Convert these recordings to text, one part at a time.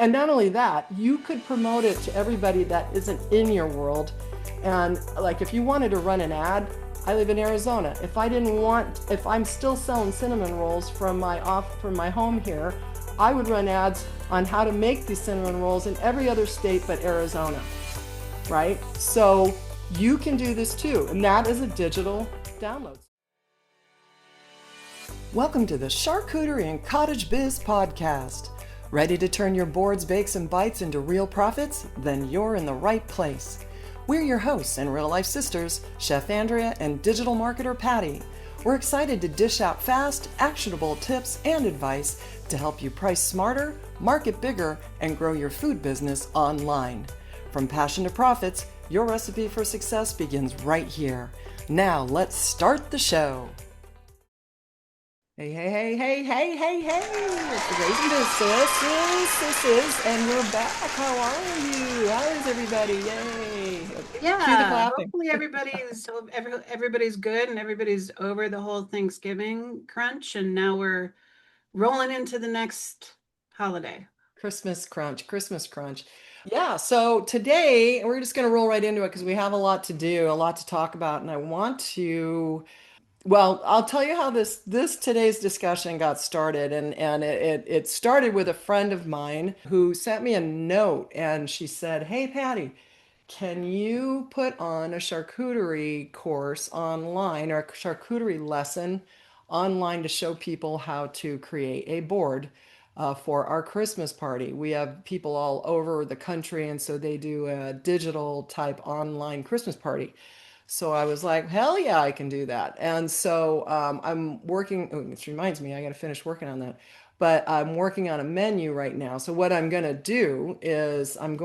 And not only that, you could promote it to everybody that isn't in your world. And like if you wanted to run an ad, I live in Arizona. If I'm still selling cinnamon rolls from my home here, I would run ads on how to make these cinnamon rolls in every other state but Arizona, right? So you can do this too, and that is a digital download. Welcome to the Charcuterie and Cottage Biz podcast. Ready to turn your boards, bakes, and bites into real profits? Then you're in the right place. We're your hosts and real-life sisters, Chef Andrea and digital marketer Patty. We're excited to dish out fast, actionable tips and advice to help you price smarter, market bigger, and grow your food business online. From passion to profits, your recipe for success begins right here. Now let's start the show. Hey, hey, hey, hey, hey, hey, hey! It's the Grazing Sisters, and we're back. How are you? How is everybody? Yay! Cue the Yeah, clapping. hopefully everybody's good and everybody's over the whole Thanksgiving crunch, and now we're rolling into the next holiday. Christmas crunch, Christmas crunch. Yeah, so today we're just going to roll right into it because we have a lot to do, a lot to talk about, and I want to well, I'll tell you how this today's discussion got started, and it started with a friend of mine who sent me a note, and she said, "Hey, Patty, can you put on a charcuterie course online or a charcuterie lesson online to show people how to create a board for our Christmas party? We have people all over the country, and so they do a digital type online Christmas party." So I was like, hell yeah, I can do that. And so I'm working, oh, this reminds me, I got to finish working on that. But I'm working on a menu right now. So what I'm going to do is I'm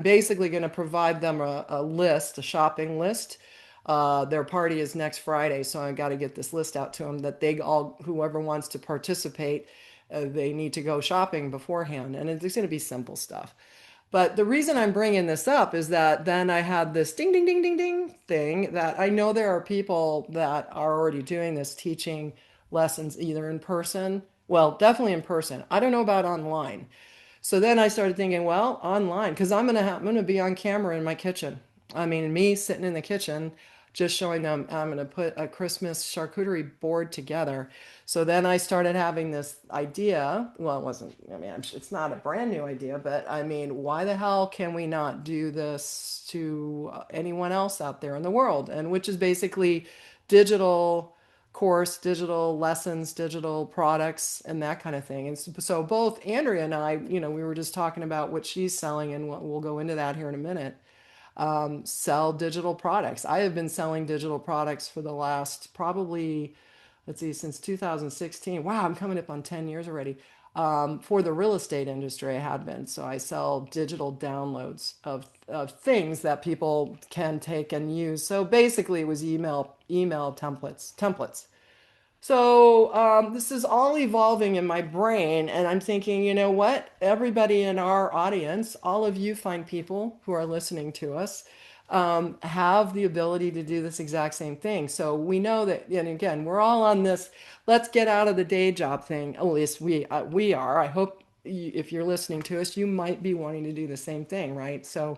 basically going to provide them a list, a shopping list. Their party is next Friday, so I got to get this list out to them that whoever wants to participate, they need to go shopping beforehand. And it's going to be simple stuff. But the reason I'm bringing this up is that then I had this ding, ding, ding, ding, ding thing that I know there are people that are already doing this, teaching lessons either in person, well, definitely in person. I don't know about online. So then I started thinking, well, online, because I'm gonna be on camera in my kitchen. I mean, me sitting in the kitchen, just showing them I'm gonna put a Christmas charcuterie board together. So then I started having this idea. Well, it wasn't. I mean, it's not a brand new idea, but I mean, why the hell can we not do this to anyone else out there in the world? And which is basically digital course, digital lessons, digital products, and that kind of thing. And so both Andrea and I, we were just talking about what she's selling, and we'll go into that here in a minute. Sell digital products. I have been selling digital products for the last probably, let's see, since 2016. Wow, I'm coming up on 10 years already. For the real estate industry, I had been. So I sell digital downloads of things that people can take and use. So basically, it was email templates. So this is all evolving in my brain, and I'm thinking, you know what? Everybody in our audience, all of you fine people who are listening to us, have the ability to do this exact same thing. So we know that, and again, we're all on this let's get out of the day job thing. At least we are. I hope if you're listening to us, you might be wanting to do the same thing, right? So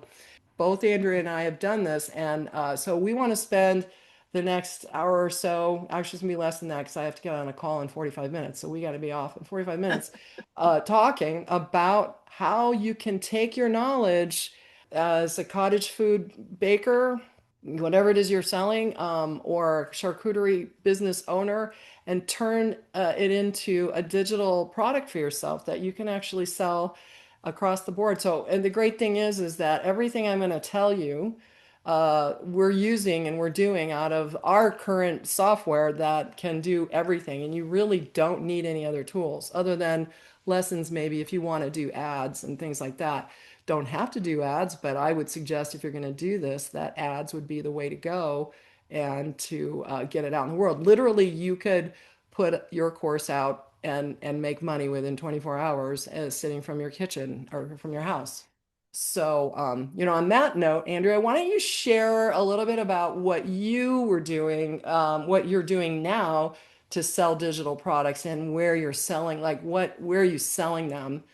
both Andrea and I have done this, and so we want to spend the next hour or so. Actually, it's gonna be less than that because I have to get on a call in 45 minutes. So we got to be off in 45 minutes, talking about how you can take your knowledge as a cottage food baker, whatever it is you're selling, or charcuterie business owner, and turn it into a digital product for yourself that you can actually sell across the board. So, and the great thing is that everything I'm going to tell you, we're using and we're doing out of our current software that can do everything. And you really don't need any other tools other than lessons, maybe if you want to do ads and things like that. Don't have to do ads, but I would suggest if you're going to do this, that ads would be the way to go and to get it out in the world. Literally, you could put your course out and make money within 24 hours as sitting from your kitchen or from your house. So, on that note, Andrea, why don't you share a little bit about what you were doing, what you're doing now to sell digital products and where you're selling, where are you selling them?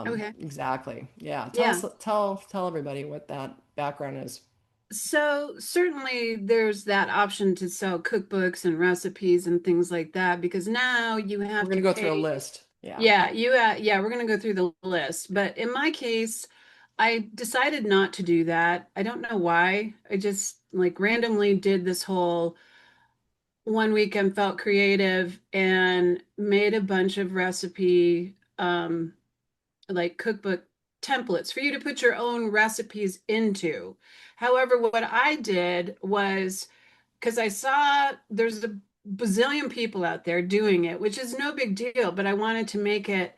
Okay. Exactly. Yeah. Yeah. Tell everybody what that background is. So certainly there's that option to sell cookbooks and recipes and things like that because now you We're have to gonna go through a pay. list. Yeah. Yeah, yeah, we're going to go through the list. But in my case, I decided not to do that. I don't know why. I just like randomly did this whole one weekend, felt creative and made a bunch of recipe like cookbook templates for you to put your own recipes into. However, what I did was because I saw there's a bazillion people out there doing it, which is no big deal, but I wanted to make it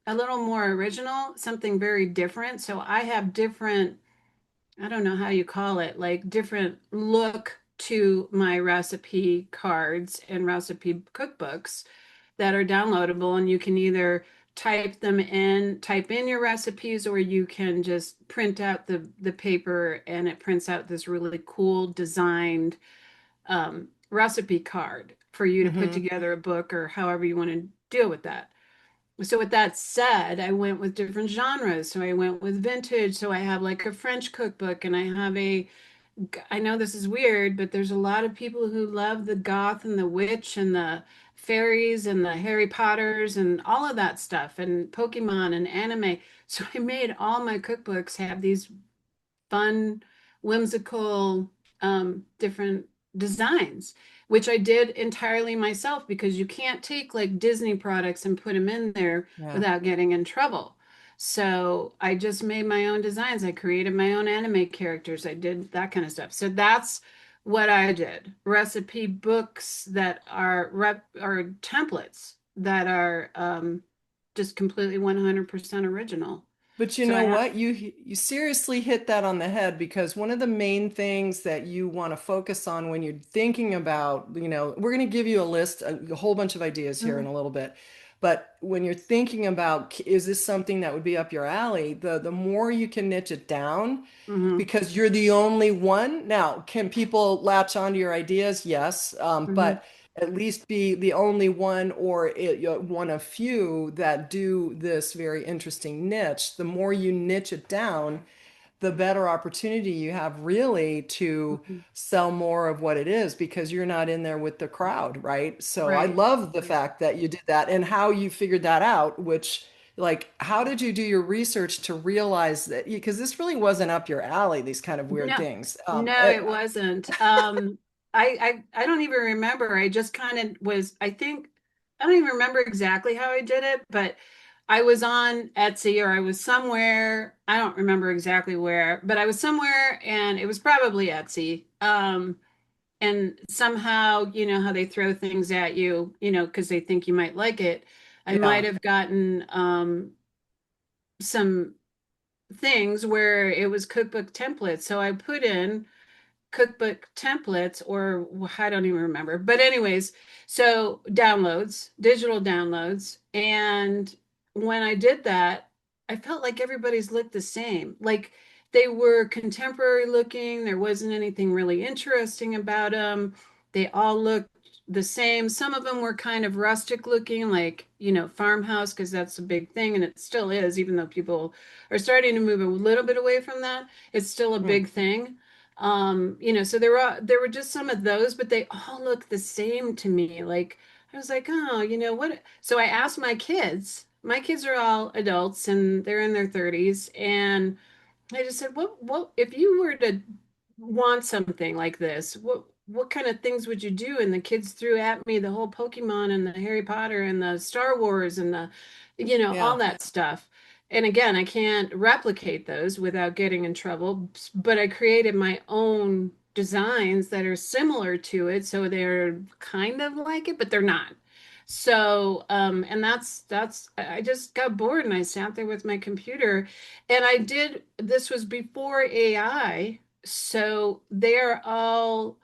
a little more original, something very different. So I have different, I don't know how you call it, like different look to my recipe cards and recipe cookbooks that are downloadable, and you can either type in your recipes, or you can just print out the paper and it prints out this really cool designed recipe card for you to put Mm-hmm. together a book or however you want to deal with that. So with that said, I went with different genres. So I went with vintage. So I have like a French cookbook and I have I know this is weird, but there's a lot of people who love the goth and the witch and the fairies and the Harry Potters and all of that stuff and Pokemon and anime. So I made all my cookbooks have these fun, whimsical, different designs, which I did entirely myself because you can't take like Disney products and put them in there Yeah. without getting in trouble. So I just made my own designs. I created my own anime characters. I did that kind of stuff. So that's what I did. Recipe books that are rep or templates that are just completely 100% original. But you So I know have. what? You seriously hit that on the head because one of the main things that you want to focus on when you're thinking about, we're going to give you a list, a whole bunch of ideas here in Mhm, a little bit. But when you're thinking about, is this something that would be up your alley? The more you can niche it down, mhm, because you're the only one. Now, can people latch onto your ideas? Yes, mhm. but at least be the only one or one of few that do this very interesting niche. The more you niche it down, the better opportunity you have really to Mhm. sell more of what it is because you're not in there with the crowd, right? So I Right. love the Right. fact that you did that and how you figured that out, which like how did you do your research to realize that because this really wasn't up your alley, these kind of weird No, things. no, it wasn't. I don't even remember. I just kind of was, I think, I don't even remember exactly how I did it, but I was on Etsy or I was somewhere. I don't remember exactly where, but I was somewhere and it was probably Etsy. And somehow, you know how they throw things at you, because they think you might like it. I might Yeah, have gotten some things where it was cookbook templates. So I put in cookbook templates, or I don't even remember. But anyways, so downloads, digital downloads. And when I did that, I felt like everybody's looked the same. Like they were contemporary looking. There wasn't anything really interesting about them. They all looked the same. Some of them were kind of rustic looking, like, farmhouse, because that's a big thing. And it still is, even though people are starting to move a little bit away from that. It's still a hmm, big thing. So there were just some of those, but they all look the same to me. Like I was like, oh, you know what? So I asked my kids. My kids are all adults and they're in their 30s, and I just said, what if you were to want something like this? What kind of things would you do? And the kids threw at me the whole Pokemon and the Harry Potter and the Star Wars and all yeah, that stuff. And again, I can't replicate those without getting in trouble, but I created my own designs that are similar to it, so they're kind of like it, but they're not. So, and I just got bored and I sat there with my computer and this was before AI. So they're all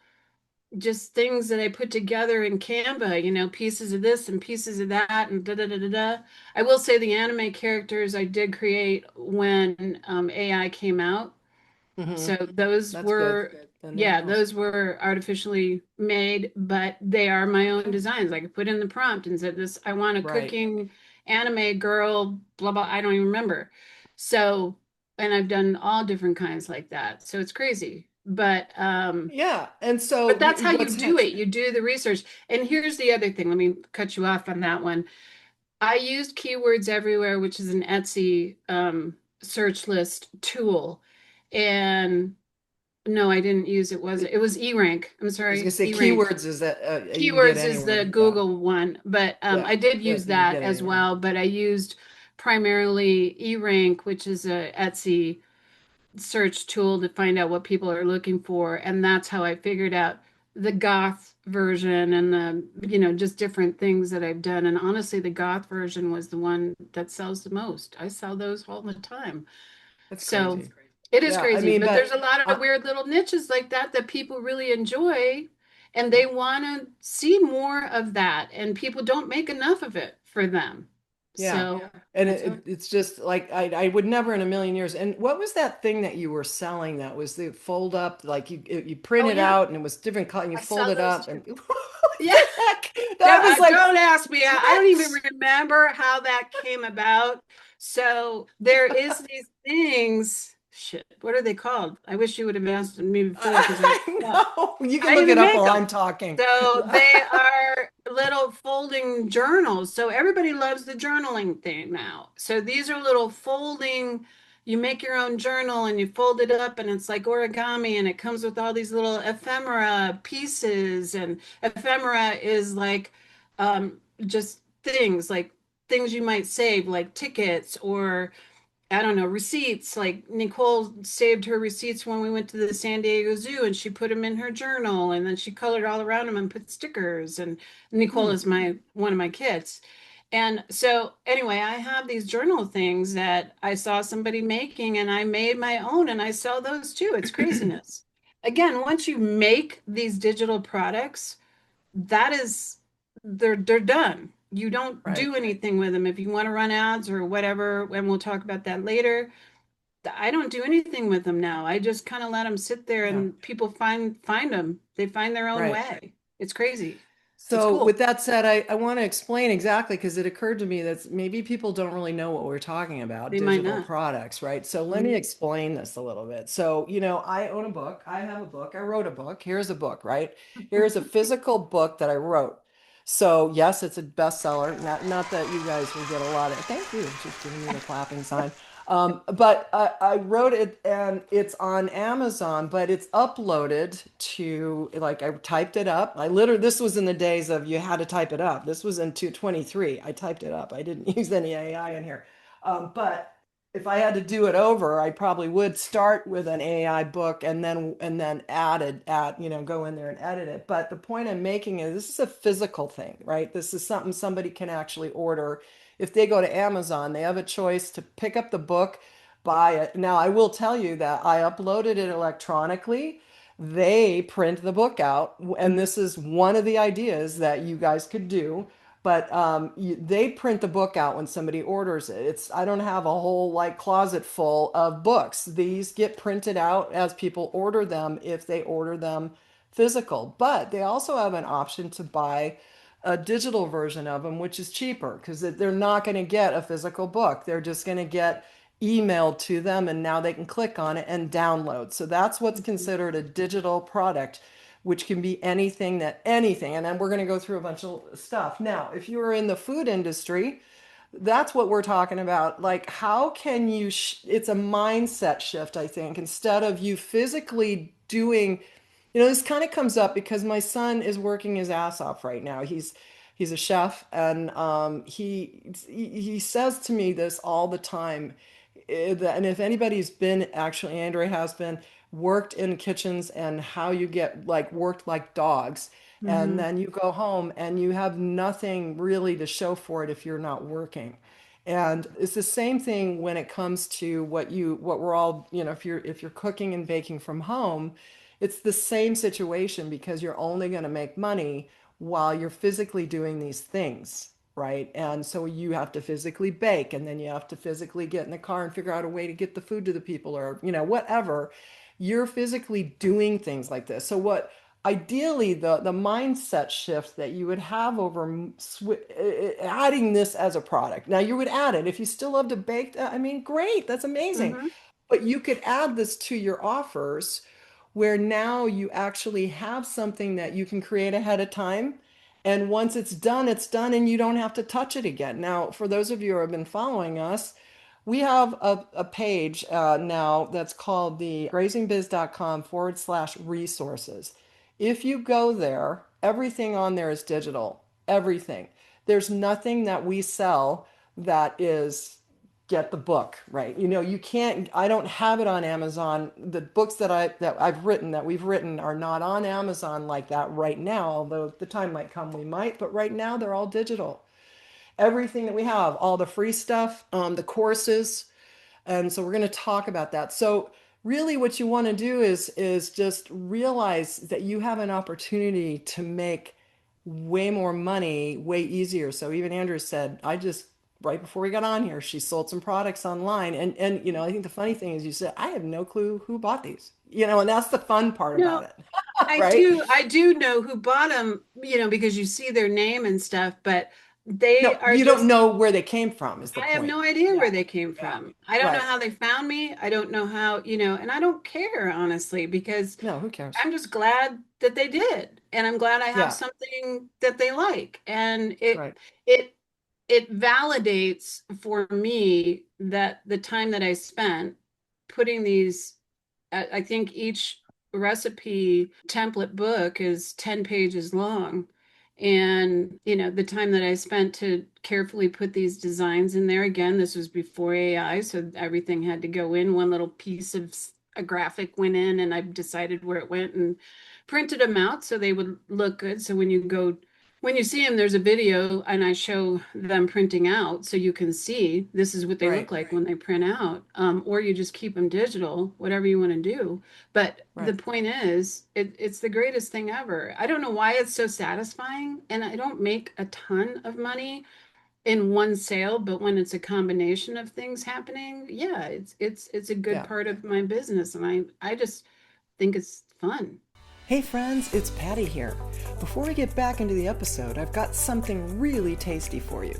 just things that I put together in Canva, pieces of this and pieces of that and da da da da da. I will say the anime characters I did create when AI came out. hmm, So those that's good. were, Then there you yeah, go. those were artificially made, but they are my own designs. I could put in the prompt and said this, I want a Right. cooking anime girl, blah blah. I don't even remember. So, and I've done all different kinds like that. So it's crazy. Yeah. And But so that's how you what's do next? it. You do the research. And here's the other thing. Let me cut you off on that one. I used Keywords Everywhere, which is an Etsy search list tool. And no, I didn't use it. It was eRank. I'm I was gonna sorry, say eRank. keywords is that you can get Keywords is anywhere. the Yeah. Google one, but Yeah. I did use That you can that get as anywhere. well. But I used primarily eRank, which is a Etsy search tool to find out what people are looking for, and that's how I figured out the goth version and just different things that I've done. And honestly, the goth version was the one that sells the most. I sell those all the time. That's So crazy. it is Yeah. I crazy, mean, but there's but a lot of uh, weird little niches like that that people really enjoy, and they want to see more of that, and people don't make enough of it for them. yeah. So And that's how. it's just like I would never in a million years. And what was that thing that you were selling that was the fold up, like you print Oh it yeah, out and it was different color and you I fold sell it those up too. and what Yeah. the heck? That was like, Don't ask me. I don't even what? remember how that came about. So there is these things. Shit, what are they called? I wish you would have asked me before because I I know. You can I look it even up make while them. I'm talking. So they are little folding journals. So everybody loves the journaling thing now. So these are little folding, you make your own journal and you fold it up and it's like origami and it comes with all these little ephemera pieces. And ephemera is like just things like things you might save, like tickets or I don't know, receipts. Like Nicole saved her receipts when we went to the San Diego Zoo and she put them in her journal and then she colored all around them and put stickers. And Nicole Hmm. is my one of my kids. And so anyway, I have these journal things that I saw somebody making and I made my own and I sell those too. It's craziness. Again, once you make these digital products, that is they're done. You don't Right. do anything with them. If you want to run ads or whatever, and we'll talk about that later, I don't do anything with them now. I just kind of let them sit there Yeah. and people find them. They find their own Right. way. It's crazy. It's So cool. with that said, I want to explain exactly because it occurred to me that maybe people don't really know what we're talking about, They might digital not. products, right? So let me Mhm. explain this a little bit. So, I own a book. I have a book. I wrote a book. Here's a book, right? Here's a physical book that I wrote. So yes, it's a bestseller. Not that you guys will get a lot of, thank you, just giving me the clapping sign. But I wrote it and it's on Amazon, but it's uploaded to, like, I typed it up. This was in the days of you had to type it up. This was in 223. I typed it up. I didn't use any AI in here. But if I had to do it over, I probably would start with an AI book and then go in there and edit it. But the point I'm making is this is a physical thing, right? This is something somebody can actually order. If they go to Amazon, they have a choice to pick up the book, buy it. Now, I will tell you that I uploaded it electronically. They print the book out, and Mhm. this is one of the ideas that you guys could do. But they print the book out when somebody orders it. I don't have a whole like closet full of books. These get printed out as people order them if they order them physical. But they also have an option to buy a digital version of them, which is cheaper because they're not going to get a physical book. They're just going to get emailed to them and now they can click on it and download. So that's what's Mhm. considered a digital product, which can be anything. And then we're going to go through a bunch of stuff. Now, if you are in the food industry, that's what we're talking about. Like, how can it's a mindset shift, I think. Instead of you physically doing, this kind of comes up because my son is working his ass off right now. He's a chef, and he says to me this all the time. And if anybody's been, actually, Andrea has been, worked in kitchens and how you get like worked like dogs, and Mhm. then you go home and you have nothing really to show for it if you're not working. And it's the same thing when it comes to what we're all, if you're cooking and baking from home, it's the same situation because you're only going to make money while you're physically doing these things, right? And so you have to physically bake and then you have to physically get in the car and figure out a way to get the food to the people or, whatever. You're physically doing things like this. So what ideally the mindset shift that you would have over adding this as a product. Now you would add it if you still love to bake. I mean, great, that's amazing. Hmm. But you could add this to your offers where now you actually have something that you can create ahead of time. And once it's done, and you don't have to touch it again. Now, for those of you who have been following us, we have a page now that's called the grazingbiz.com/resources. If you go there, everything on there is digital. Everything. There's nothing that we sell that is get the book, right? You know, you can't, I don't have it on Amazon. The books that we've written are not on Amazon like that right now, although the time might come we might, but right now they're all digital. Everything that we have, all the free stuff, the courses, and so we're going to talk about that. So really what you want to do is just realize that you have an opportunity to make way more money, way easier. So even Andrew said, I just right before we got on here, she sold some products online. And you know, I think the funny thing is you said, I have no clue who bought these. You know, and that's the fun part about No, it. I Right? do. I do know who bought them, because you see their name and stuff, but No, they are you don't just, know where they came from is the I have point. no idea Yeah. where they came Yeah. from. I don't know Right. how they found me. I don't know how, and I don't care, honestly, because No, who cares? I'm just glad that they did. And I'm glad I have Yeah. something that they like. And it Right. it it validates for me that the time that I spent putting these, I think each recipe template book is 10 pages long. And, the time that I spent to carefully put these designs in there, again, this was before AI, so everything had to go in. One little piece of a graphic went in, and I decided where it went and printed them out so they would look good. So when you see them, there's a video and I show them printing out so you can see this is what they look Right. like when they print out. Or you just keep them digital, whatever you want to do. But the Right. point is, it's the greatest thing ever. I don't know why it's so satisfying, and I don't make a ton of money in one sale, but when it's a combination of things happening, yeah, it's a good Yeah. part of my business, and I just think it's fun. Hey friends, it's Patty here. Before we get back into the episode, I've got something really tasty for you.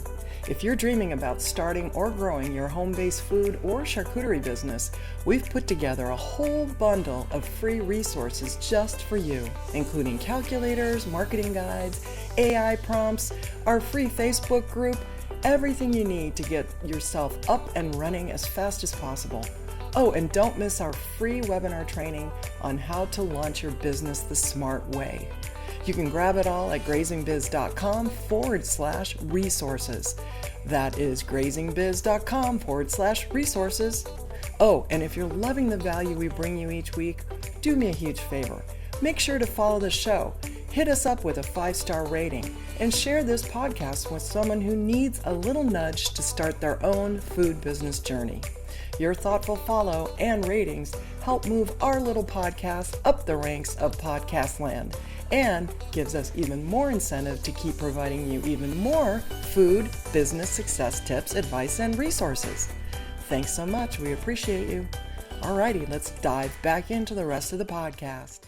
If you're dreaming about starting or growing your home-based food or charcuterie business, we've put together a whole bundle of free resources just for you, including calculators, marketing guides, AI prompts, our free Facebook group, everything you need to get yourself up and running as fast as possible. Oh, and don't miss our free webinar training on how to launch your business the smart way. You can grab it all at grazingbiz.com/resources. That is grazingbiz.com/resources. Oh, and if you're loving the value we bring you each week, do me a huge favor. Make sure to follow the show, hit us up with a 5-star rating, and share this podcast with someone who needs a little nudge to start their own food business journey. Your thoughtful follow and ratings help move our little podcast up the ranks of podcast land and gives us even more incentive to keep providing you even more food business success tips, advice, and resources. Thanks so much. We appreciate you. Alrighty, let's dive back into the rest of the podcast.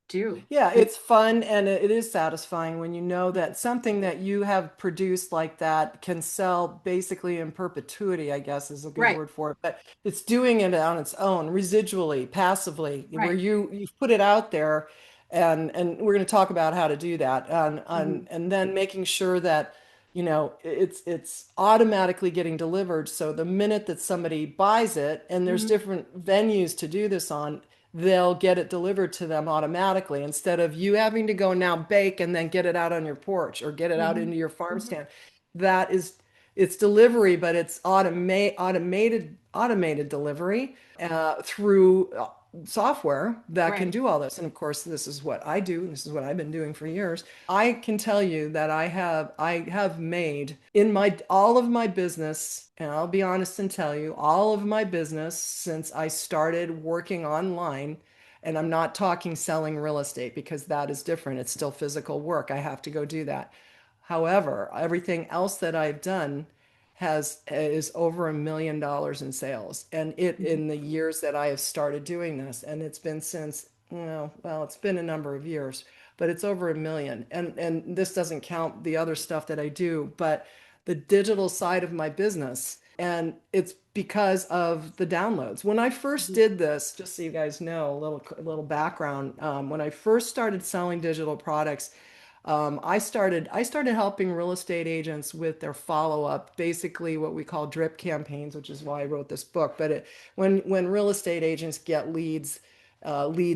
Do. Yeah, it's fun and it is satisfying when you know that something that you have produced like that can sell basically in perpetuity, I guess is a good Right, word for it. But it's doing it on its own, residually, passively, where right. you've put it out there, and we're going to talk about how to do that, Mhm, and then making sure that it's automatically getting delivered. So the minute that somebody buys it, and there's mhm, different venues to do this on, they'll get it delivered to them automatically instead of you having to go now bake and then get it out on your porch or get it out mhm, into your farm mhm. stand. That is, it's delivery, but it's automated delivery through software that can Right. do all this. And of course, this is what I do. This is what I've been doing for years. I can tell you that I have made in my all of my business, and I'll be honest and tell you, all of my business since I started working online, and I'm not talking selling real estate because that is different. It's still physical work. I have to go do that. However, everything else that I've done has is over $1 million in sales, and it Mhm. in the years that I have started doing this, and it's been since well, it's been a number of years, but it's over 1 million. And this doesn't count the other stuff that I do, but the digital side of my business. And it's because of the downloads. When I first Mhm. did this, just so you guys know, a little background, when I first started selling digital products, I started helping real estate agents with their follow-up, basically what we call drip campaigns, which is why I wrote this book. But when real estate agents get leads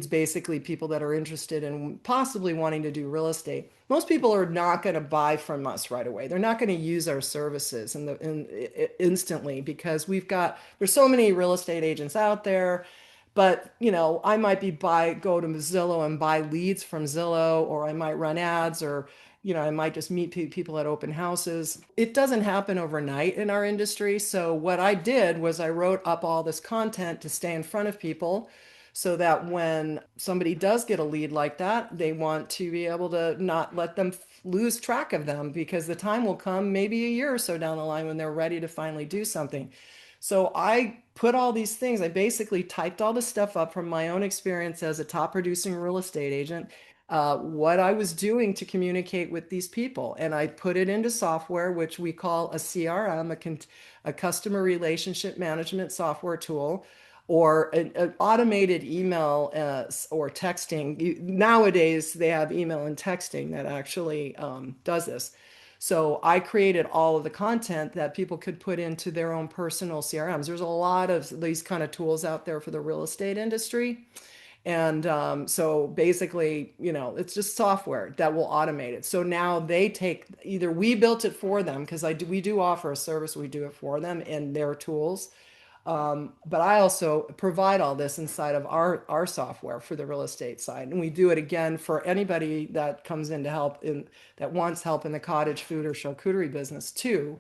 basically people that are interested in possibly wanting to do real estate. Most people are not going to buy from us right away. They're not going to use our services instantly because there's so many real estate agents out there. But, I might go to Zillow and buy leads from Zillow, or I might run ads, or, I might just meet people at open houses. It doesn't happen overnight in our industry. So what I did was I wrote up all this content to stay in front of people so that when somebody does get a lead like that, they want to be able to not let them lose track of them, because the time will come, maybe a year or so down the line, when they're ready to finally do something. So I put all these things, I basically typed all this stuff up from my own experience as a top producing real estate agent, what I was doing to communicate with these people. And I put it into software, which we call a CRM, a customer relationship management software tool, or an automated email or texting. Nowadays, they have email and texting that actually does this. So I created all of the content that people could put into their own personal CRMs. There's a lot of these kind of tools out there for the real estate industry. And so basically, it's just software that will automate it. So now they take either we built it for them, because we do offer a service, we do it for them in their tools. But I also provide all this inside of our software for the real estate side. And we do it again for anybody that comes in to help that wants help in the cottage food or charcuterie business too,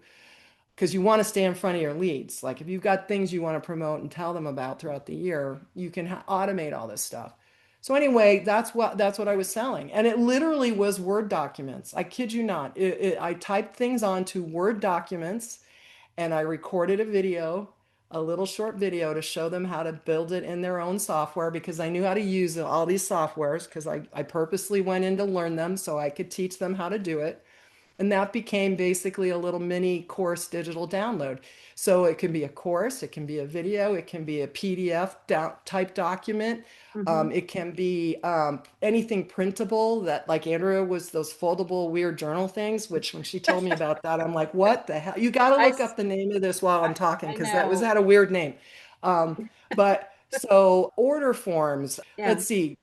because you want to stay in front of your leads. Like if you've got things you want to promote and tell them about throughout the year, you can automate all this stuff. So anyway, that's what I was selling, and it literally was Word documents. I kid you not. I typed things onto Word documents, and I recorded a little short video to show them how to build it in their own software, because I knew how to use all these softwares, because I purposely went in to learn them so I could teach them how to do it. And that became basically a little mini course digital download. So it can be a course, it can be a video, it can be a PDF type document. Mhm. It can be anything printable, that, like Andrea, was those foldable weird journal things, which when she told me about that, I'm like, what the hell? You got to I, look s- up the name of this while I'm talking, I because that was know. had a weird name. Um, but so order forms, Yeah. let's see.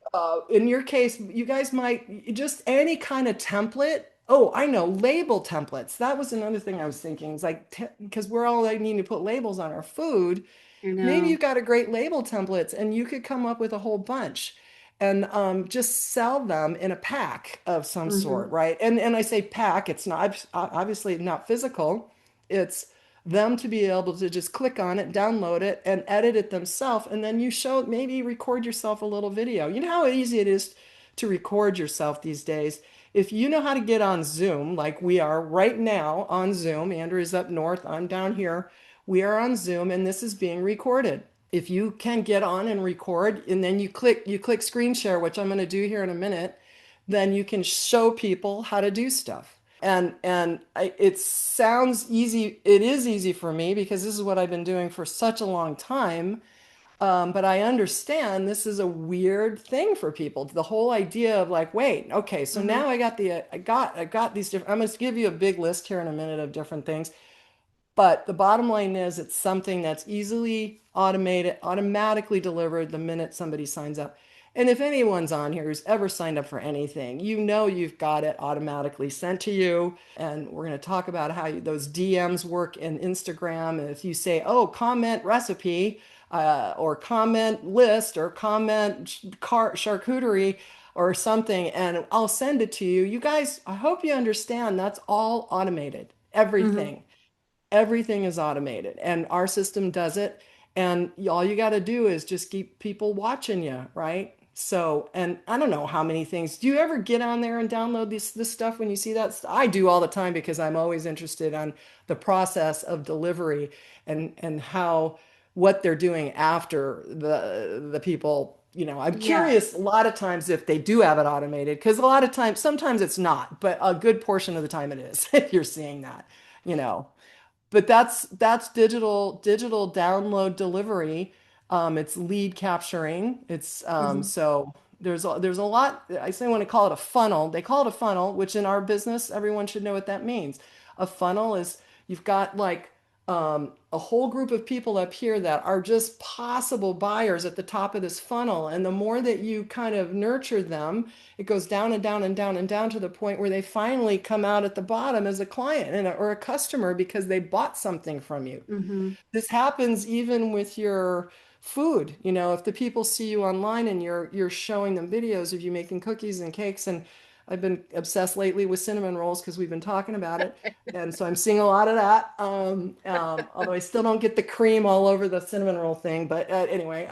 In your case, you guys might just any kind of template. Oh, I know, label templates. That was another thing I was thinking. It's like, because we're all like needing to put labels on our food. I Maybe know. you've got a great label templates and you could come up with a whole bunch and just sell them in a pack of some Hmm. sort, right? And I say pack, it's not obviously not physical. It's them to be able to just click on it, download it, and edit it themselves. And then maybe record yourself a little video. You know how easy it is to record yourself these days. If you know how to get on Zoom, like we are right now on Zoom, Andrew's up north, I'm down here. We are on Zoom and this is being recorded. If you can get on and record, and then you click screen share, which I'm going to do here in a minute, then you can show people how to do stuff. It sounds easy. It is easy for me because this is what I've been doing for such a long time. But I understand this is a weird thing for people. The whole idea of like, wait, okay, so Hmm. now I got these different. I'm going to give you a big list here in a minute of different things. But the bottom line is it's something that's easily automated, automatically delivered the minute somebody signs up. And if anyone's on here who's ever signed up for anything, you know you've got it automatically sent to you. And we're going to talk about how those DMs work in Instagram. And if you say, oh, comment recipe, or comment list, or comment charcuterie, or something, and I'll send it to you. You guys, I hope you understand that's all automated. Hmm. Everything is automated and our system does it. And all you got to do is just keep people watching you, right? So, and I don't know how many things. Do you ever get on there and download this stuff when you see that? I do all the time because I'm always interested on the process of delivery and how what they're doing after the people I'm Yeah. curious a lot of times if they do have it automated, because a lot of times, sometimes it's not, but a good portion of the time it is, if you're seeing that, you know. But that's digital download delivery. It's lead capturing. It's Mhm. so there's a lot. I say want to call it a funnel. They call it a funnel, which in our business, everyone should know what that means. A funnel is you've got like a whole group of people up here that are just possible buyers at the top of this funnel. And the more that you kind of nurture them, it goes down and down and down and down to the point where they finally come out at the bottom as a client or a customer because they bought something from you. Mhm. This happens even with your food. If the people see you online and you're showing them videos of you making cookies and cakes, and I've been obsessed lately with cinnamon rolls because we've been talking about it. And so I'm seeing a lot of that. Although I still don't get the cream all over the cinnamon roll thing. But anyway,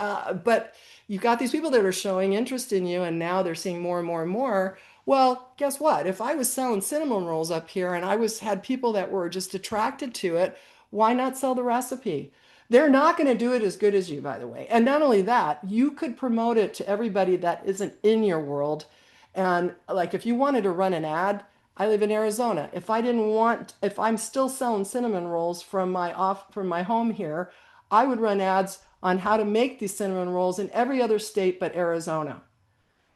but you've got these people that are showing interest in you, and now they're seeing more and more and more. Well, guess what? If I was selling cinnamon rolls up here and I was had people that were just attracted to it, why not sell the recipe? They're not going to do it as good as you, by the way. And not only that, you could promote it to everybody that isn't in your world. And like if you wanted to run an ad, I live in Arizona. If I'm still selling cinnamon rolls from my home here, I would run ads on how to make these cinnamon rolls in every other state but Arizona,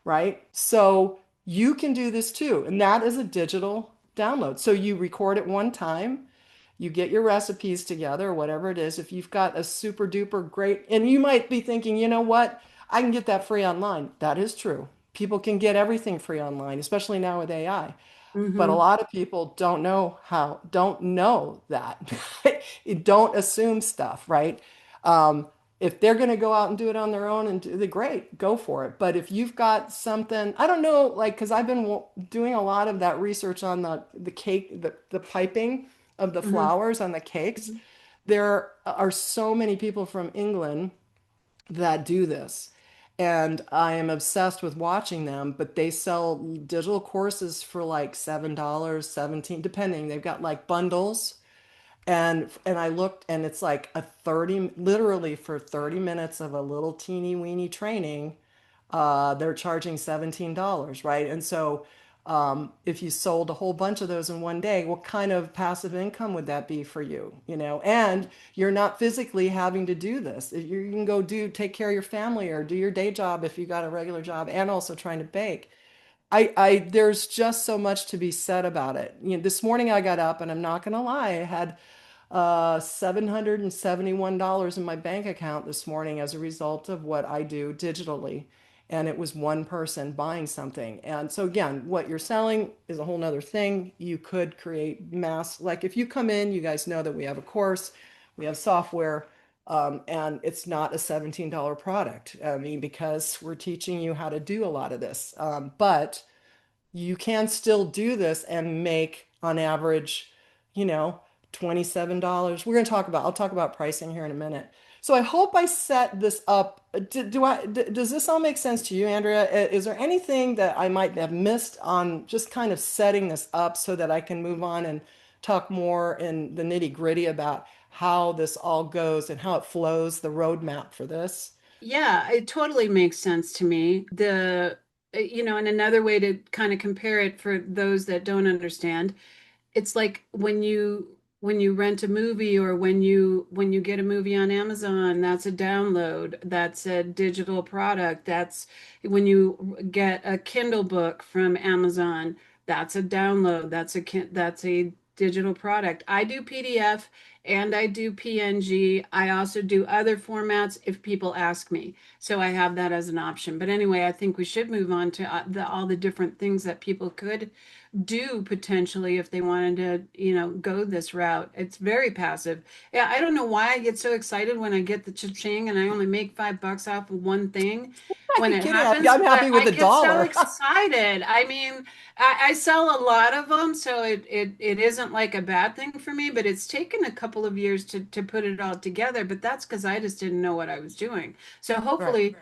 right? So you can do this too. And that is a digital download. So you record it one time, you get your recipes together, whatever it is. If you've got a super duper great, and you might be thinking, you know what? I can get that free online. That is true. People can get everything free online, especially now with AI. But a Mhm. lot of people don't know that. Don't assume stuff, right? Um, if they're going to go out and do it on their own and do the great, go for it. But if you've got something, I don't know, like, because I've been doing a lot of that research on the cake, the piping of the Mhm. flours on the cakes. Mhm. There are so many people from England that do this. And I am obsessed with watching them, but they sell digital courses for like $7, 17, depending. They've got like bundles. And I looked and it's like a 30, literally for 30 minutes of a little teeny weeny training, they're charging $17, right? And so if you sold a whole bunch of those in one day, what kind of passive income would that be for you? And you're not physically having to do this. You can go take care of your family or do your day job if you got a regular job and also trying to bake. There's just so much to be said about it. This morning I got up and I'm not gonna lie, I had $771 in my bank account this morning as a result of what I do digitally. And it was one person buying something. And so again, what you're selling is a whole nother thing. You could create mass, like if you come in, you guys know that we have a course, we have software, and it's not a $17 product. I mean, because we're teaching you how to do a lot of this. But you can still do this and make on average, you know, $27. I'll talk about pricing here in a minute. So I hope I set this up. Does this all make sense to you, Andrea? Is there anything that I might have missed on just kind of setting this up so that I can move on and talk more in the nitty gritty about how this all goes and how it flows, the roadmap for this? Yeah, it totally makes sense to me. And another way to kind of compare it for those that don't understand, it's like when you rent a movie or when you get a movie on Amazon, that's a download, that's a digital product. That's when you get a Kindle book from Amazon, that's a download, that's a digital product. I do PDF and I do PNG. I also do other formats if people ask me. So I have that as an option. But anyway, I think we should move on to all the different things that people could do potentially if they wanted to, go this route. It's very passive. Yeah, I don't know why I get so excited when I get the cha-ching and I only make $5 off of one thing Are when you it kidding? happens, I'm but happy with I a get so dollar. excited. I mean, I sell a lot of them, so it isn't like a bad thing for me, but it's taken a couple of years to put it all together. But that's because I just didn't know what I was doing. So Right. hopefully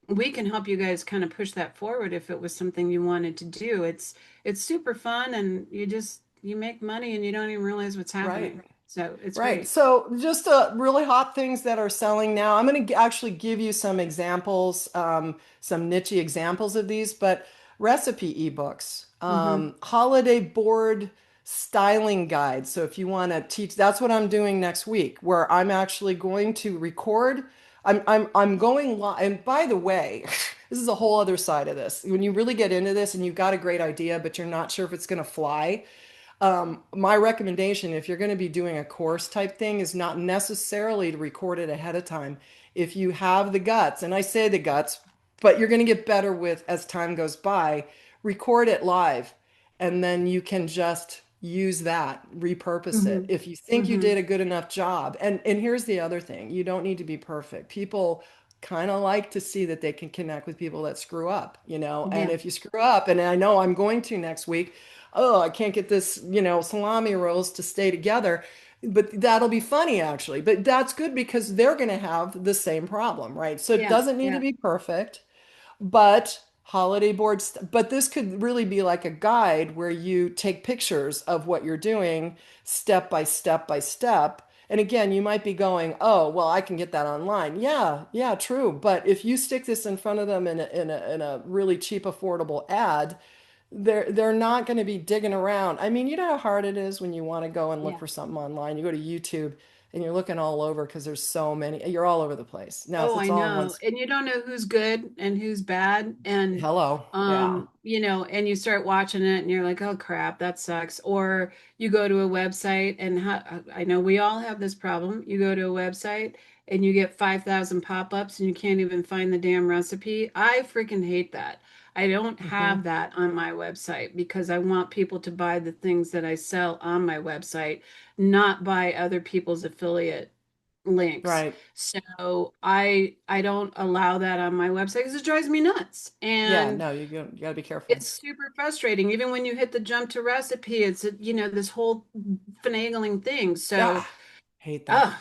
we can help you guys kind of push that forward if it was something you wanted to do. It's super fun and you make money and you don't even realize what's Right. happening. So it's Right. great. So just really hot things that are selling now. I'm going to actually give you some examples, some niche examples of these, but recipe ebooks, Mm-hmm. holiday board styling guides. So if you want to teach, that's what I'm doing next week, where I'm actually going to record. I'm going live. And by the way, this is a whole other side of this. When you really get into this and you've got a great idea, but you're not sure if it's going to fly, my recommendation, if you're going to be doing a course type thing, is not necessarily to record it ahead of time. If you have the guts, and I say the guts, but you're going to get better with as time goes by, record it live, and then you can just use that, repurpose it. Mm-hmm. If you think you Mm-hmm. did a good enough job, and here's the other thing, you don't need to be perfect. People kind of like to see that they can connect with people that screw up, and Yeah. if you screw up, and I know I'm going to next week, oh, I can't get this, salami rolls to stay together. But that'll be funny actually. But that's good because they're going to have the same problem, right? So it Yeah. doesn't need to Yeah. be perfect, but holiday boards, but this could really be like a guide where you take pictures of what you're doing step by step by step. And again, you might be going, oh, well, I can get that online. Yeah, yeah, true. But if you stick this in front of them in a really cheap, affordable ad, they're not going to be digging around. I mean, you know how hard it is when you want to go and look Yeah. for something online. You go to YouTube and you're looking all over because there's so many. You're all over the place. Now, if Oh, it's I all in one, know. And you don't know who's good and who's bad. And hello. Yeah. and you start watching it and you're like, "Oh crap, that sucks." Or you go to a website and I know we all have this problem. You go to a website and you get 5,000 pop-ups and you can't even find the damn recipe. I freaking hate that. I don't Hmm. have that on my website because I want people to buy the things that I sell on my website, not buy other people's affiliate links. Right. So I don't allow that on my website because it drives me nuts. Yeah. And No, you got to be careful. it's super frustrating. Even when you hit the jump to recipe, it's this whole finagling thing. So Ah, hate that. oh,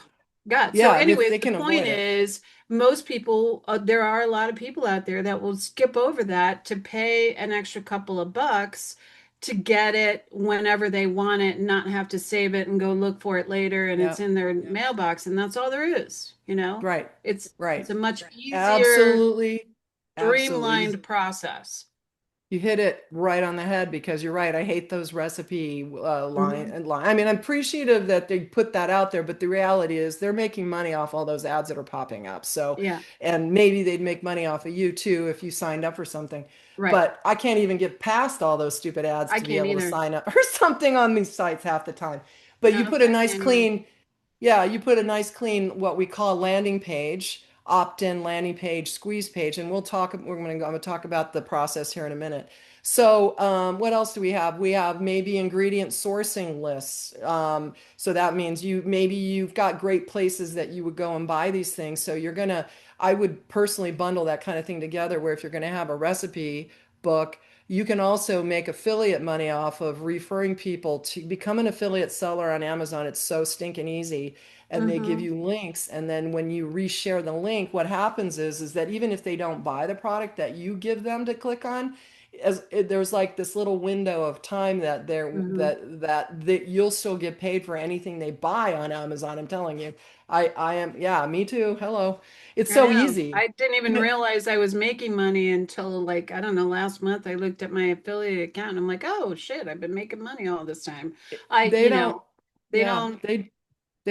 God. So, Yeah. And if anyways, they the can point avoid it. is, most people, there are a lot of people out there that will skip over that to pay an extra couple of bucks to get it whenever they want it and not have to save it and go look for it later and it's Yeah. in their mailbox and that's all there is, you know? Right. It's Right. a much easier, Absolutely. Absolutely. streamlined process. You hit it right on the head because you're right. I hate those recipe line Hmm. and line. I mean, I'm appreciative that they put that out there, but the reality is they're making money off all those ads that are popping up. So, Yeah, and maybe they'd make money off of you too if you signed up for something. right. But I can't even get past all those stupid ads I to be can't able to either. sign up for something on these sites half the time. But you No, put a I nice can't either. clean, yeah, you put a nice clean what we call landing page, opt-in landing page, squeeze page, and I'm gonna talk about the process here in a minute. So, what else do we have? We have maybe ingredient sourcing lists. So that means maybe you've got great places that you would go and buy these things. So I would personally bundle that kind of thing together where if you're gonna have a recipe book, you can also make affiliate money off of referring people to become an affiliate seller on Amazon. It's so stinking easy. And they give Hmm. you links. And then when you reshare the link, what happens is that even if they don't buy the product that you give them to click on, there's like this little window of time Hmm. that you'll still get paid for anything they buy on Amazon. I'm telling you. I am, yeah, me too. Hello. It's I so know. easy. I didn't even realize I was making money until like, I don't know, last month I looked at my affiliate account and I'm like, oh shit, I've been making money all this time. They don't, They yeah,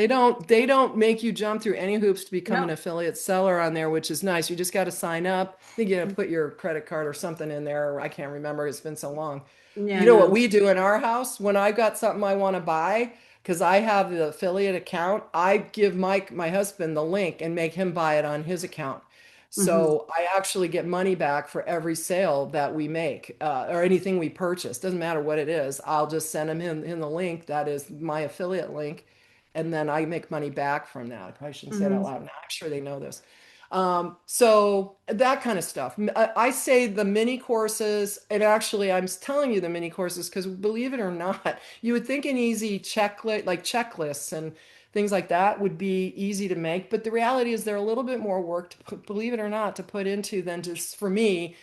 don't, they don't make you jump through any hoops to become an no. affiliate seller on there, which is nice. You just got to sign up. I think you got to put your credit card or something in there. I can't remember. It's been so long. Yeah, You know what no. we do in our house when I've got something I want to buy, because I have the affiliate account, I give my husband the link and make him buy it on his account. Hmm. So I actually get money back for every sale that we make or anything we purchase. Doesn't matter what it is. I'll just send him in the link that is my affiliate link, and then I make money back from that. I probably shouldn't say it out Hmm. loud now. I'm sure they know this. So that kind of stuff. I say the mini courses, and actually I'm telling you the mini courses because believe it or not, you would think an easy checklist, like checklists and things like that would be easy to make, but the reality is they're a little bit more work to put, believe it or not, to put into than just for me.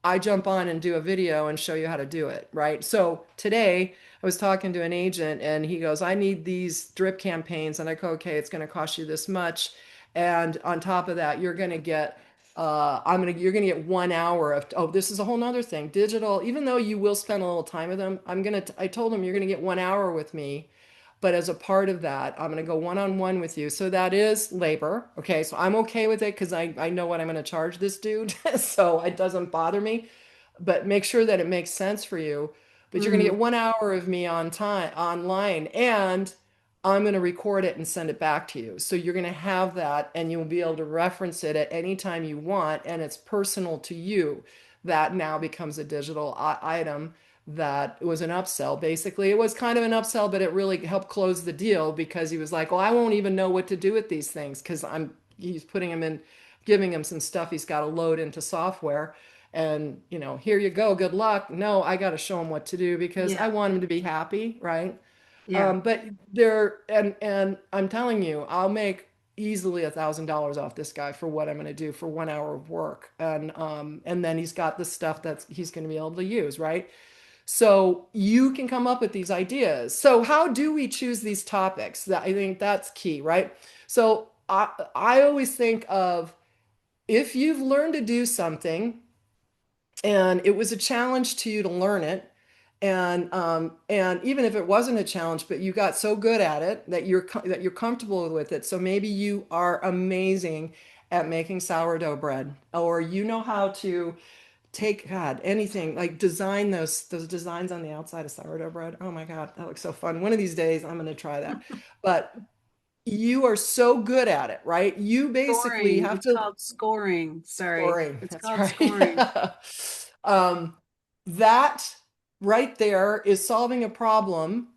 I jump on and do a video and show you how to do it, right? So today I was talking to an agent and he goes, I need these drip campaigns. And I go, okay, it's going to cost you this much. And on top of that, you're going to get, you're going to get 1 hour of, oh, this is a whole nother thing. Digital, even though you will spend a little time with them, I told him you're going to get 1 hour with me, but as a part of that, I'm going to go one-on-one with you. So that is labor. Okay. So I'm okay with it because I know what I'm going to charge this dude. So it doesn't bother me, but make sure that it makes sense for you. But you're going to Mm, get 1 hour of me on time online, and I'm going to record it and send it back to you. So you're going to have that and you'll be able to reference it at any time you want. And it's personal to you. That now becomes a digital item that was an upsell. Basically, it was kind of an upsell, but it really helped close the deal because he was like, well, I won't even know what to do with these things because he's putting him in, giving him some stuff he's got to load into software. And, here you go, good luck. No, I got to show him what to do because I yeah. want him to be happy, right? Yeah. But there, and I'm telling you, I'll make easily $1,000 off this guy for what I'm going to do for 1 hour of work, and then he's got the stuff that he's going to be able to use, right? So you can come up with these ideas. So how do we choose these topics? That I think that's key, right? So I always think of if you've learned to do something and it was a challenge to you to learn it, and even if it wasn't a challenge, but you got so good at it that you're comfortable with it. So maybe you are amazing at making sourdough bread, or you know how to take God anything like design those designs on the outside of sourdough bread. Oh my God, that looks so fun. One of these days I'm going to try that. But you are so good at it, right? You basically Scoring. have It's to called scoring. Sorry. scoring. It's That's called right. scoring. um, that right there is solving a problem,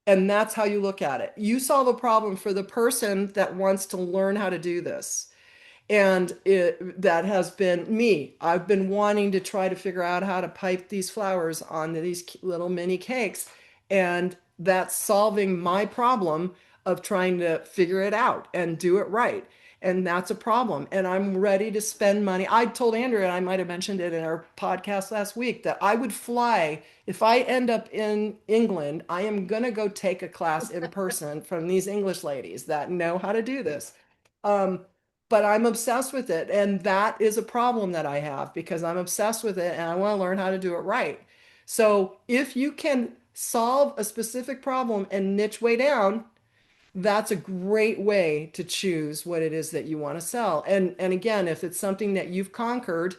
and that's how you look at it. You solve a problem for the person that wants to learn how to do this. And that has been me. I've been wanting to try to figure out how to pipe these flowers onto these little mini cakes. And that's solving my problem of trying to figure it out and do it right. And that's a problem. And I'm ready to spend money. I told Andrew, and I might have mentioned it in our podcast last week, that I would fly. If I end up in England, I am going to go take a class in person from these English ladies that know how to do this. Um, but I'm obsessed with it. And that is a problem that I have because I'm obsessed with it and I want to learn how to do it right. So if you can solve a specific problem and niche way down, that's a great way to choose what it is that you want to sell. And again, if it's something that you've conquered,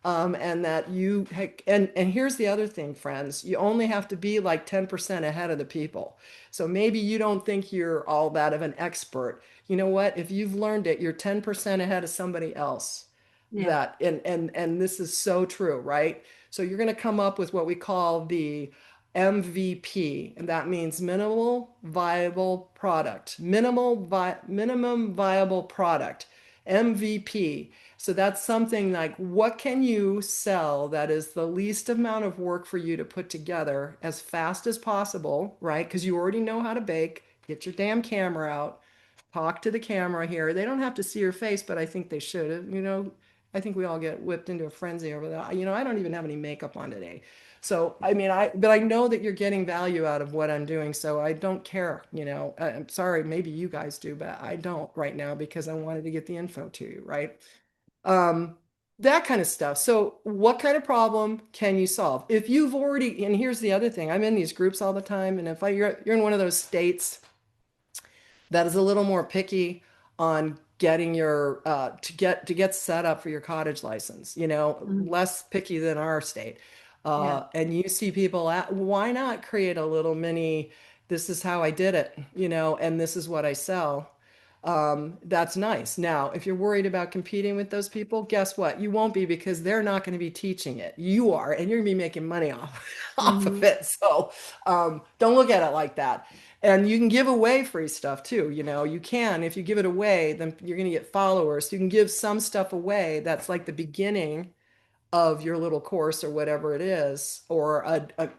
and that and here's the other thing, friends, you only have to be like 10% ahead of the people. So maybe you don't think you're all that of an expert. You know what? If you've learned it, you're 10% ahead of somebody else. Yeah. And this is so true, right? So you're going to come up with what we call the MVP, and that means minimal viable product, minimum viable product, MVP. So that's something like what can you sell that is the least amount of work for you to put together as fast as possible, right? Because you already know how to bake. Get your damn camera out, talk to the camera here. They don't have to see your face, but I think they should. I think we all get whipped into a frenzy over that. I don't even have any makeup on today. So, I mean, but I know that you're getting value out of what I'm doing, so I don't care. I'm sorry, maybe you guys do, but I don't right now because I wanted to get the info to you, right? Um, that kind of stuff. So, what kind of problem can you solve? If you've already, and here's the other thing, I'm in these groups all the time, and if you're in one of those states that is a little more picky on getting your to get set up for your cottage license, Mhm. less picky than our state. Yeah. And you see people why not create a little mini, this is how I did it, and this is what I sell. That's nice. Now, if you're worried about competing with those people, guess what? You won't be because they're not going to be teaching it. You are, and you're going to be making money off, off of Hmm. it. So don't look at it like that. And you can give away free stuff too. You can, if you give it away, then you're going to get followers. You can give some stuff away that's like the beginning of your little course or whatever it is, or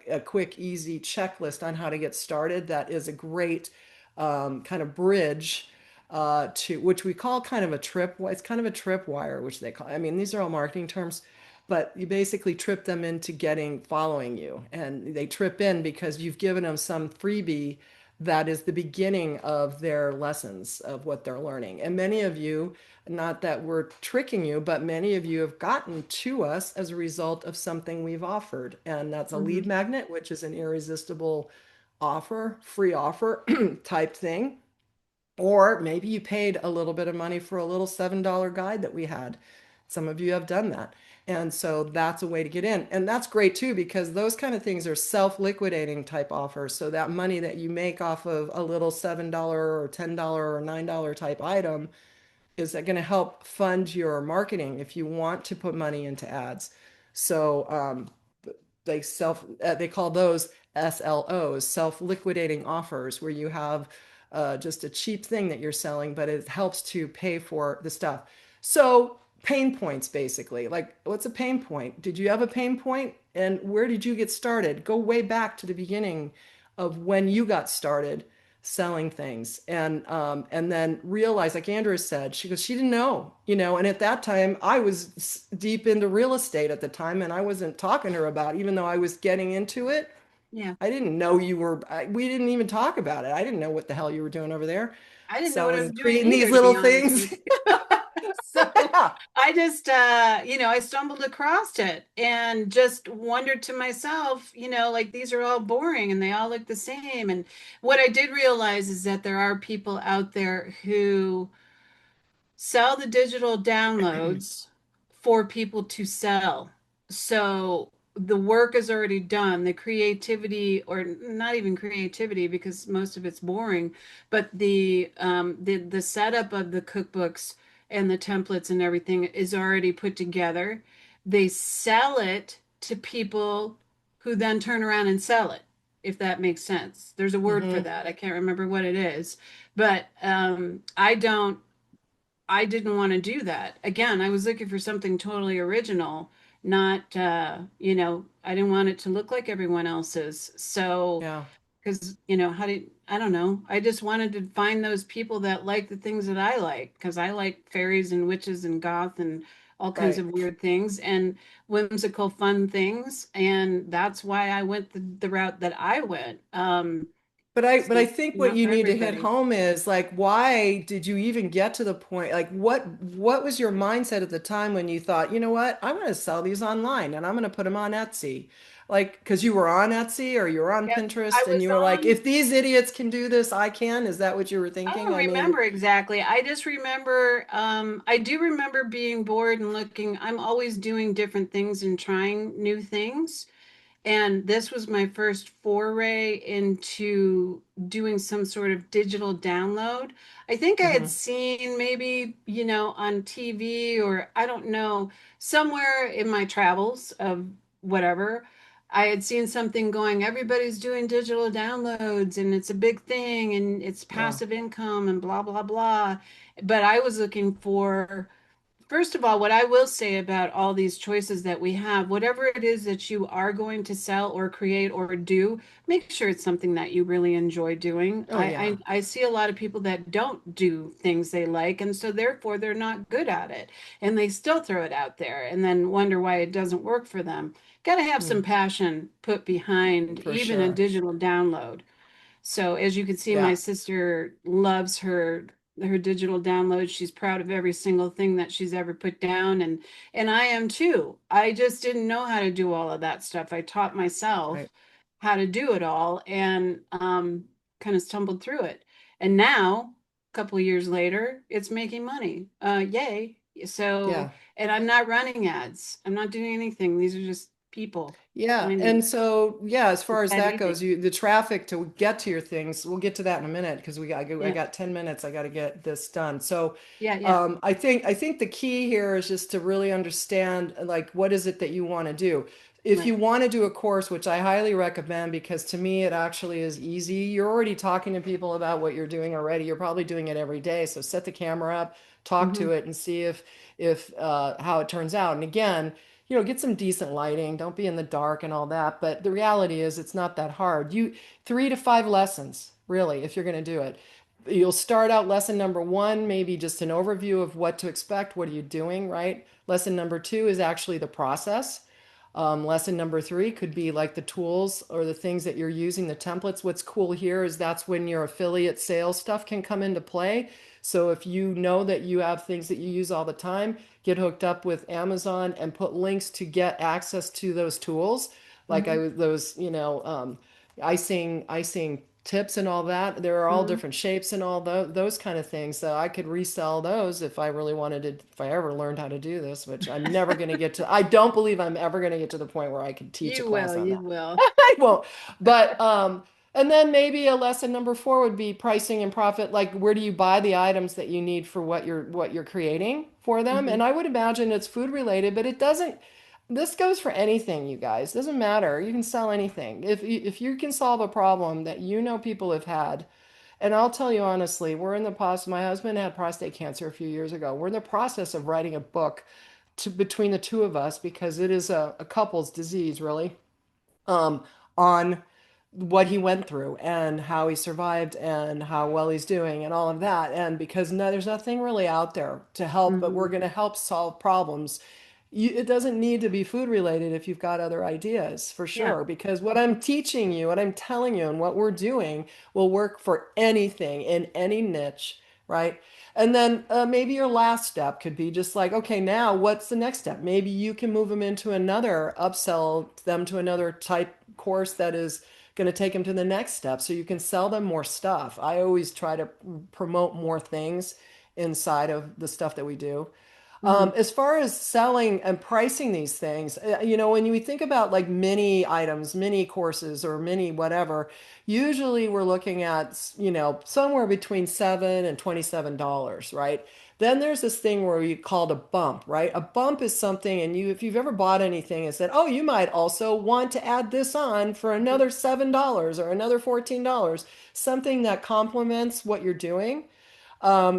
a quick, easy checklist on how to get started. That is a great kind of bridge to which we call kind of a trip. It's kind of a tripwire, which they call. I mean, these are all marketing terms. but you basically trip them into getting following you. And they trip in because you've given them some freebie that is the beginning of their lessons of what they're learning. And many of you, not that we're tricking you, but many of you have gotten to us as a result of something we've offered. And that's a lead Hmm. magnet, which is an irresistible offer, free offer type thing. Or maybe you paid a little bit of money for a little $7 guide that we had. Some of you have done that. And so that's a way to get in. And that's great too, because those kind of things are self-liquidating type offers. So that money that you make off of a little $7 or $10 or $9 type item is that going to help fund your marketing if you want to put money into ads. So they call those SLOs, self-liquidating offers, where you have just a cheap thing that you're selling, but it helps to pay for the stuff. So pain points, basically. Like, what's a pain point? Did you have a pain point? And where did you get started? Go way back to the beginning of when you got started selling things, and then realize, like Andrea said, she goes, she didn't know, and at that time I was deep into real estate at the time, and I wasn't talking to her about it, even though I was getting into it. Yeah. I didn't know we didn't even talk about it. I didn't know what the hell you were doing over there, I didn't know what I was selling, doing creating these either, to little be honest things. with you. So Yeah, I just, I stumbled across it and just wondered to myself, like these are all boring and they all look the same. And what I did realize is that there are people out there who sell the digital downloads for people to sell. So the work is already done. The creativity, or not even creativity, because most of it's boring, but the setup of the cookbooks and the templates and everything is already put together. They sell it to people who then turn around and sell it, if that makes sense. There's a word for hmm, that. I can't remember what it is, but I didn't want to do that. Again, I was looking for something totally original, not, I didn't want it to look like everyone else's. So, yeah, because, I don't know. I just wanted to find those people that like the things that I like, because I like fairies and witches and goth and all kinds right. of weird things and whimsical, fun things. And that's why I went the route that I went. But I It's think what not you for need to hit everybody. home is, like, why did you even get to the point? Like, what was your mindset at the time when you thought, you know what, I'm going to sell these online and I'm going to put them on Etsy? Like, because you were on Etsy or you were on Yep. I Pinterest and was you were like, on if these idiots can do this, I can. Is that what you were I thinking? don't I mean, remember exactly. I just remember, I do remember being bored and looking. I'm always doing different things and trying new things. And this was my first foray into doing some sort of digital download. I think I had mhm, seen maybe, on TV, or I don't know, somewhere in my travels of whatever, I had seen something going, everybody's doing digital downloads and it's a big thing and it's yeah, passive income and blah, blah, blah. But I was looking for, first of all, what I will say about all these choices that we have, whatever it is that you are going to sell or create or do, make sure it's something that you really enjoy doing. oh yeah, I see a lot of people that don't do things they like, and so therefore they're not good at it, and they still throw it out there and then wonder why it doesn't work for them. Got to have mm, some passion put behind for even a sure, digital download. So as you can see, my yeah, sister loves her digital downloads. She's proud of every single thing that she's ever put down, and I am too. I just didn't know how to do all of that stuff. I taught myself right, how to do it all and kind of stumbled through it. And now, a couple of years later, it's making money. Yay. So, yeah. and I'm not running ads. I'm not doing anything. These are just people. I Yeah, mean, and so yeah, as far it's as that that goes, easy. the traffic to get to your things, we'll get to that in a minute because I Yeah. got 10 minutes. I got to get this done. So, Yeah, yeah. I think the key here is just to really understand, like, what is it that you want to do. If Right. you want to do a course, which I highly recommend, because to me it actually is easy. You're already talking to people about what you're doing already. You're probably doing it every day. So set the camera up, talk Hmm. to it, and see if how it turns out. And again, get some decent lighting. Don't be in the dark and all that. But the reality is, it's not that hard. 3 to 5 lessons, really, if you're going to do it. you'll start out lesson number one, maybe just an overview of what to expect. What are you doing, right? Lesson number two is actually the process. Lesson number three could be like the tools or the things that you're using, the templates. What's cool here is that's when your affiliate sales stuff can come into play. So if you know that you have things that you use all the time, get hooked up with Amazon and put links to get access to those tools. Like Hmm. those, icing tips and all that. There are all Hmm. different shapes and all those kind of things. So I could resell those if I really wanted to, if I ever learned how to do this, which I'm never going to get to. I don't believe I'm ever going to get to the point where I can teach a You class will, on you that. will. I won't. But and then maybe a lesson number four would be pricing and profit. Like where do you buy the items that you need for what you're creating for them? Hmm. And I would imagine it's food related, but it doesn't. This goes for anything, you guys. Doesn't matter. You can sell anything. If you can solve a problem that you know people have had, and I'll tell you honestly, we're in the process. My husband had prostate cancer a few years ago. We're in the process of writing a book between the two of us because it is a couple's disease, really, um, on what he went through and how he survived and how well he's doing and all of that. And because no, there's nothing really out there to help, but we're Hmm. going to help solve problems. It doesn't need to be food related if you've got other ideas for Yeah. sure. Because what I'm teaching you, what I'm telling you, and what we're doing will work for anything in any niche, right? And then maybe your last step could be just like, okay, now what's the next step? Maybe you can move them into another, upsell them to another type course that is going to take them to the next step so you can sell them more stuff. I always try to promote more things inside of the stuff that we do. Hmm. As far as selling and pricing these things, when you think about like mini items, mini courses, or mini whatever, usually we're looking at, somewhere between $7 and $27, right? Then there's this thing where you call it a bump, right? A bump is something, and if you've ever bought anything and said, oh, you might also want to add this on for another $7 or another $14, something that complements what you're doing.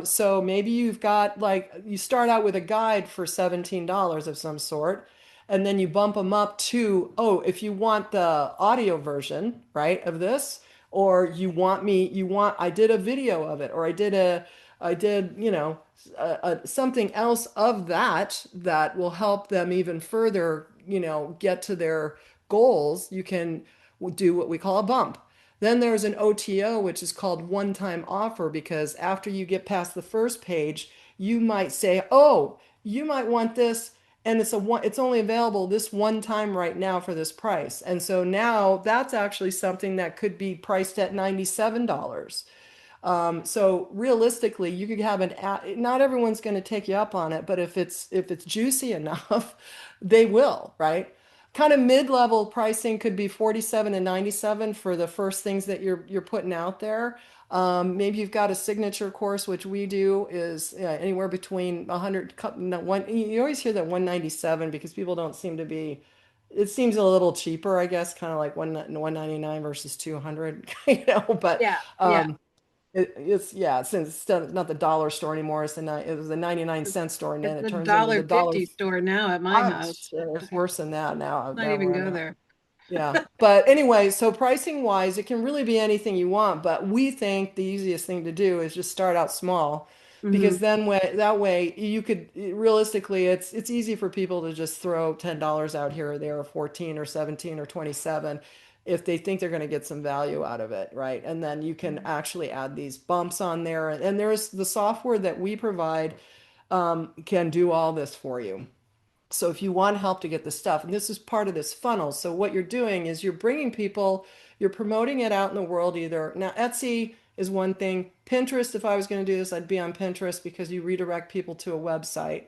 So maybe you've got like you start out with a guide for $17 of some sort, and then you bump them up to, oh, if you want the audio version, right, of this, or I did a video of it, or I did, something else of that will help them even further, get to their goals. You can do what we call a bump. Then there's an OTO, which is called one time offer, because after you get past the first page, you might say, oh, you might want this. And it's only available this one time right now for this price. And so now that's actually something that could be priced at $97. So realistically, you could have not everyone's going to take you up on it, but if it's juicy enough, they will, right? Kind of mid-level pricing could be 47 and 97 for the first things that you're putting out there. Maybe you've got a signature course, which we do is anywhere between 100, no, you always hear that 197 because people don't seem to be, it seems a little cheaper, I guess, kind of like 199 versus 200, but Yeah. Yeah. um, it's yeah, since it's not the dollar store anymore, it was the 99-cent store, and then It's it a turns into dollar the dollar. fifty store now at my I'm house. sure it's worse than that now. Not Now even we're in go the there. yeah. But anyway, so pricing wise, it can really be anything you want, but we think the easiest thing to do is just start out small because Hmm. then that way you could realistically it's easy for people to just throw $10 out here or there or 14 or 17 or 27 if they think they're going to get some value out of it, right? And then you can actually add these bumps on there and there's the software that we provide can do all this for you. So if you want help to get the stuff, and this is part of this funnel. So what you're doing is you're bringing people, you're promoting it out in the world either. Now, Etsy is one thing. Pinterest, if I was going to do this, I'd be on Pinterest because you redirect people to a website.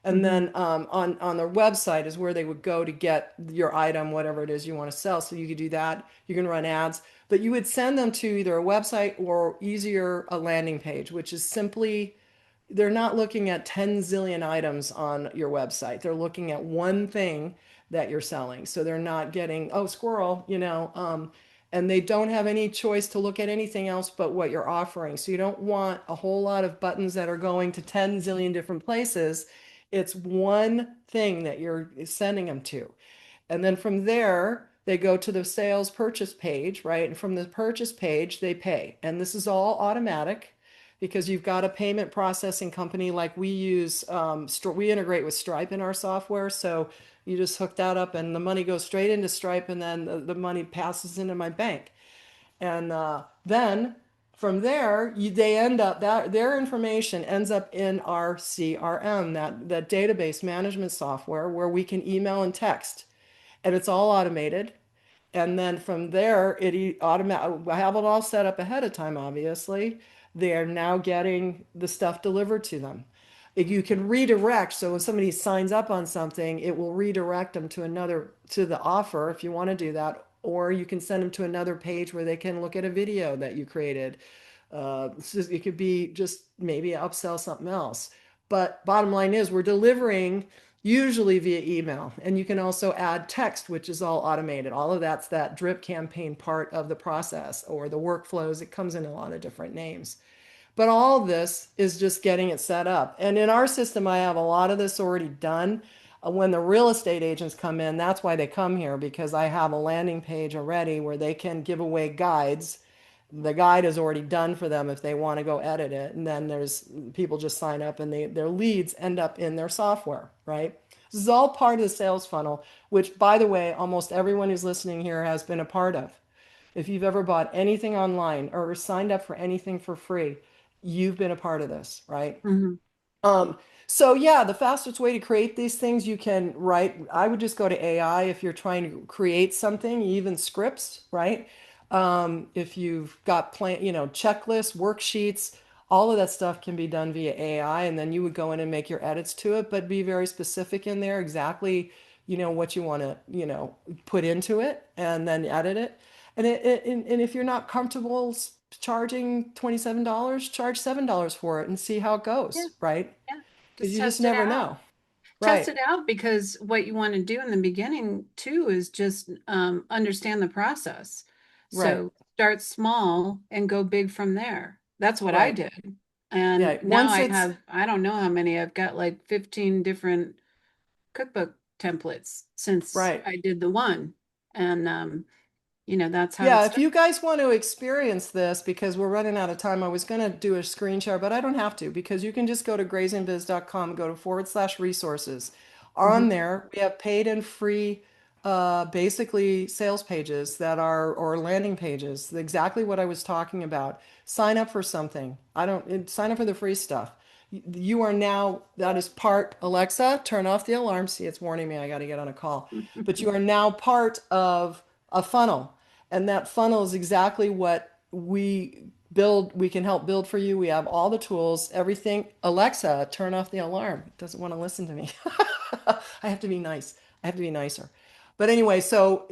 And Hmm. then on their website is where they would go to get your item, whatever it is you want to sell. So you could do that. You can run ads, but you would send them to either a website or easier a landing page, which is simply they're not looking at 10 zillion items on your website. They're looking at one thing that you're selling. So they're not getting, oh, squirrel, and they don't have any choice to look at anything else but what you're offering. So you don't want a whole lot of buttons that are going to 10 zillion different places. It's one thing that you're sending them to. And then from there, they go to the sales purchase page, right? And from the purchase page, they pay. And this is all automatic. because you've got a payment processing company like we use. We integrate with Stripe in our software, so you just hook that up, and the money goes straight into Stripe, and then the money passes into my bank. And then from there, they end up that their information ends up in our CRM, that database management software where we can email and text, and it's all automated. And then from there, automatic. I have it all set up ahead of time. Obviously, they are now getting the stuff delivered to them. You can redirect. So when somebody signs up on something, it will redirect them to the offer if you want to do that, or you can send them to another page where they can look at a video that you created. It could be just maybe upsell something else. But bottom line is, we're delivering usually via email. And you can also add text, which is all automated. All of that's that drip campaign part of the process or the workflows. It comes in a lot of different names. But all of this is just getting it set up. And in our system, I have a lot of this already done. When the real estate agents come in, that's why they come here, because I have a landing page already where they can give away guides. The guide is already done for them if they want to go edit it. And then there's people just sign up and their leads end up in their software, right? This is all part of the sales funnel, which, by the way, almost everyone who's listening here has been a part of. If you've ever bought anything online or signed up for anything for free, you've been a part of this, right? Hmm. Um, so yeah, the fastest way to create these things you can write, I would just go to AI if you're trying to create something, even scripts, right? If you've got checklists, worksheets, all of that stuff can be done via AI, and then you would go in and make your edits to it, but be very specific in there, exactly, what you want to, put into it, and then edit it. And if you're not comfortable charging $27, charge $7 for it and see how it Yeah, goes, right? yeah. Because Just you just test it never out. know. Test Right, it out because what you want to do in the beginning too is just understand the process. right, So start small and go big from there. That's what I right. did. And Yeah, now once I it's have, I don't know how many, I've got like 15 different cookbook templates since right. I did the one. And, that's how it Yeah, if started. you guys want to experience this, because we're running out of time, I was going to do a screen share, but I don't have to, because you can just go to grazingbiz.com, go to /resources. On Hmm. there, we have paid and free, basically sales pages or landing pages, exactly what I was talking about. Sign up for something. Sign up for the free stuff. You are now, that is part, Alexa, turn off the alarm. See, it's warning me, I got to get on a call. But you are now part of a funnel. And that funnel is exactly what we can help build for you. We have all the tools, everything. Alexa, turn off the alarm. It doesn't want to listen to me. I have to be nice. I have to be nicer. But anyway, so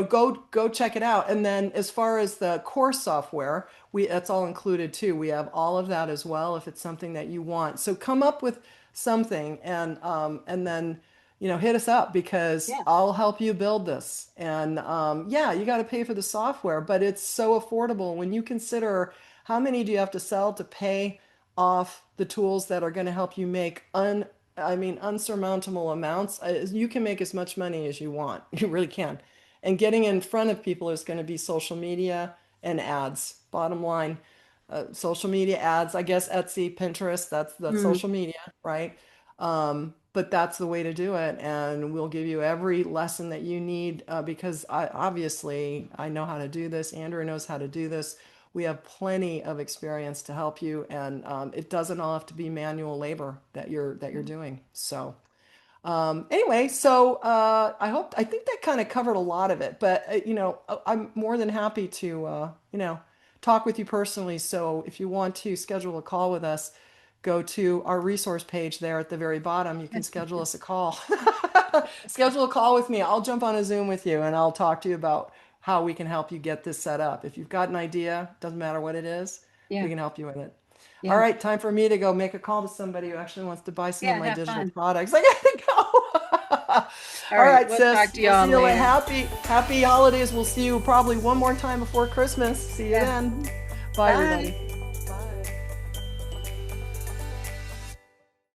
go check it out. And then as far as the course software, we that's all included too. We have all of that as well if it's something that you want. So come up with something, and then hit us up, because Yeah. I'll help you build this. And yeah, you got to pay for the software, but it's so affordable when you consider how many do you have to sell to pay off the tools that are going to help you make unsurmountable amounts. You can make as much money as you want. You really can. And getting in front of people is going to be social media and ads. Bottom line, social media ads, I guess Etsy, Pinterest, that's Mm. social media, right? But that's the way to do it, and we'll give you every lesson that you need, because obviously I know how to do this. Andrew knows how to do this. We have plenty of experience to help you, and it doesn't all have to be manual labor that you're doing. So anyway, so I think that kind of covered a lot of it, but I'm more than happy to talk with you personally. So if you want to schedule a call with us, go to our resource page there at the very bottom. You can schedule us a call. Schedule a call with me. I'll jump on a Zoom with you and I'll talk to you about how we can help you get this set up. If you've got an idea, doesn't matter what it is, we Yeah. can help you with it. All Yeah. right, time for me to go make a call to somebody who actually wants to buy some of Yeah. my Have digital fun. products. I gotta go. All All right. right, We'll talk sis. to We'll y'all see you later. later. Happy holidays. We'll see you probably one more time before Christmas. See you Yeah. then. Bye, Bye. everybody.